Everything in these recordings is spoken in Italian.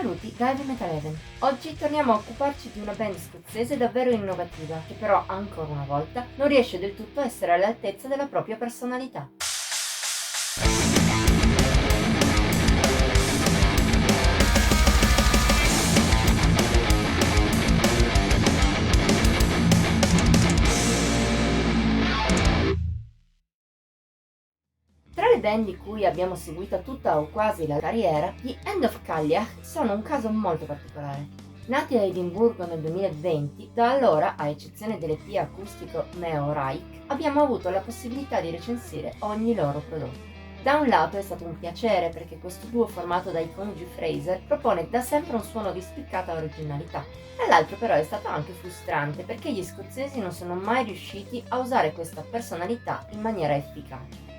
Saluti da Heavy Metal Heaven. Oggi torniamo a occuparci di una band scozzese davvero innovativa, che però ancora una volta non riesce del tutto a essere all'altezza della propria personalità. Tra le band di cui abbiamo seguito tutta o quasi la carriera, gli End of Cailleach sono un caso molto particolare. Nati a Edimburgo nel 2020, da allora, a eccezione dell'EP acustico Meo Reich, abbiamo avuto la possibilità di recensire ogni loro prodotto. Da un lato è stato un piacere perché questo duo formato dai coniugi Fraser propone da sempre un suono di spiccata originalità. Dall'altro però è stato anche frustrante perché gli scozzesi non sono mai riusciti a usare questa personalità in maniera efficace.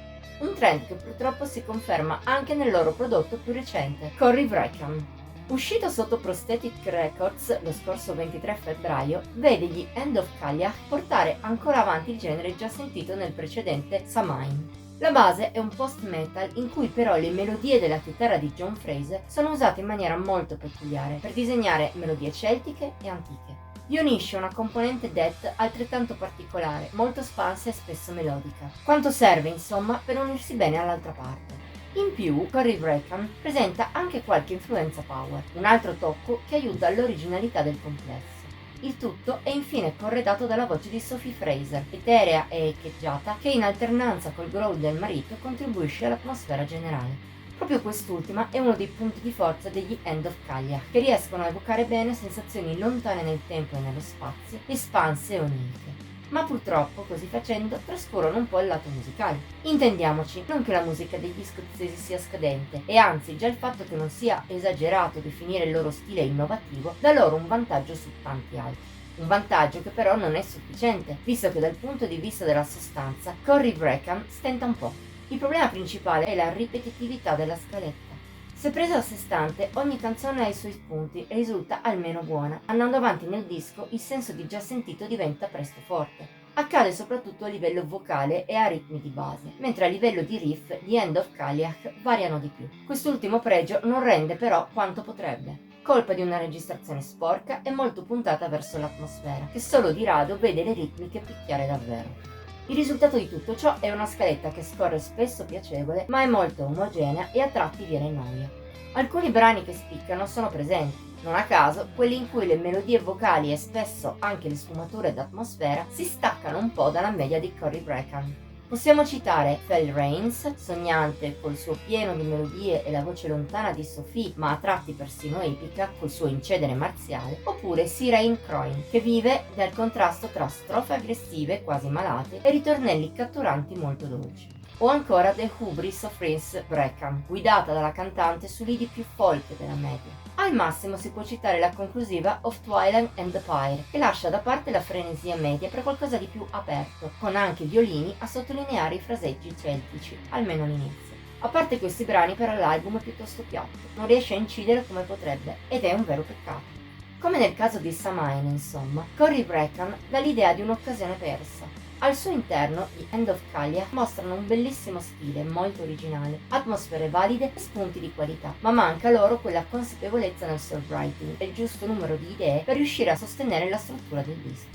Un trend che purtroppo si conferma anche nel loro prodotto più recente, Corey Breckan. Uscito sotto Prosthetic Records lo scorso 23 febbraio, vede gli End of Cailleach portare ancora avanti il genere già sentito nel precedente Samhain. La base è un post-metal in cui però le melodie della chitarra di John Fraser sono usate in maniera molto peculiare per disegnare melodie celtiche e antiche. Vi unisce una componente death altrettanto particolare, molto sparsa e spesso melodica. Quanto serve, insomma, per unirsi bene all'altra parte. In più, Corey Breckan presenta anche qualche influenza power, un altro tocco che aiuta all'originalità del complesso. Il tutto è infine corredato dalla voce di Sophie Fraser, eterea e echeggiata, che in alternanza col growl del marito contribuisce all'atmosfera generale. Proprio quest'ultima è uno dei punti di forza degli End of Cailleach, che riescono a evocare bene sensazioni lontane nel tempo e nello spazio, espanse e oniriche. Ma purtroppo, così facendo, trascurano un po' il lato musicale. Intendiamoci, non che la musica degli scozzesi sia scadente, e anzi già il fatto che non sia esagerato definire il loro stile innovativo dà loro un vantaggio su tanti altri. Un vantaggio che però non è sufficiente, visto che dal punto di vista della sostanza, Corey Breckan stenta un po'. Il problema principale è la ripetitività della scaletta. Se presa a sé stante, ogni canzone ha i suoi spunti e risulta almeno buona. Andando avanti nel disco, il senso di già sentito diventa presto forte. Accade soprattutto a livello vocale e a ritmi di base, mentre a livello di riff gli End of Cailleach variano di più. Quest'ultimo pregio non rende però quanto potrebbe. Colpa di una registrazione sporca e molto puntata verso l'atmosfera, che solo di rado vede le ritmiche picchiare davvero. Il risultato di tutto ciò è una scaletta che scorre spesso piacevole, ma è molto omogenea e a tratti viene in noia. Alcuni brani che spiccano sono presenti, non a caso quelli in cui le melodie vocali e spesso anche le sfumature d'atmosfera si staccano un po' dalla media di Corey Breckan. Possiamo citare Fell Rains, sognante col suo pieno di melodie e la voce lontana di Sophie, ma a tratti persino epica col suo incedere marziale, oppure Sirain Croin, che vive nel contrasto tra strofe aggressive quasi malate e ritornelli catturanti molto dolci. O ancora The Hubris of Prince Breckan, guidata dalla cantante su lidi più folk della media. Al massimo si può citare la conclusiva Of Twilight and the Pyre, che lascia da parte la frenesia media per qualcosa di più aperto, con anche violini a sottolineare i fraseggi celtici, almeno all'inizio. A parte questi brani però l'album è piuttosto piatto, non riesce a incidere come potrebbe, ed è un vero peccato. Come nel caso di Samhain, insomma, Corey Breckan dà l'idea di un'occasione persa. Al suo interno, gli End of Cailleach mostrano un bellissimo stile, molto originale, atmosfere valide e spunti di qualità, ma manca loro quella consapevolezza nel songwriting e il giusto numero di idee per riuscire a sostenere la struttura del disco.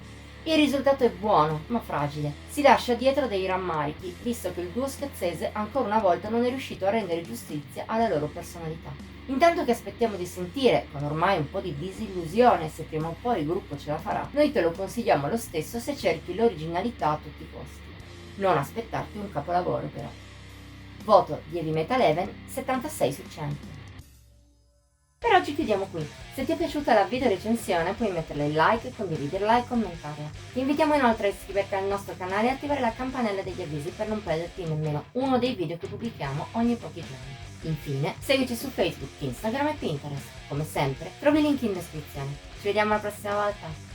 Il risultato è buono, ma fragile. Si lascia dietro dei rammarichi, visto che il duo scozzese ancora una volta non è riuscito a rendere giustizia alla loro personalità. Intanto che aspettiamo di sentire, con ormai un po' di disillusione se prima o poi il gruppo ce la farà, noi te lo consigliamo lo stesso se cerchi l'originalità a tutti i costi. Non aspettarti un capolavoro però. Voto di Heavy Metal Heaven 76 su 100. Per oggi chiudiamo qui. Se ti è piaciuta la video recensione puoi metterle like, condividerla e commentarla. Ti invitiamo inoltre a iscriverti al nostro canale e attivare la campanella degli avvisi per non perderti nemmeno uno dei video che pubblichiamo ogni pochi giorni. Infine, seguici su Facebook, Instagram e Pinterest. Come sempre, trovi i link in descrizione. Ci vediamo la prossima volta!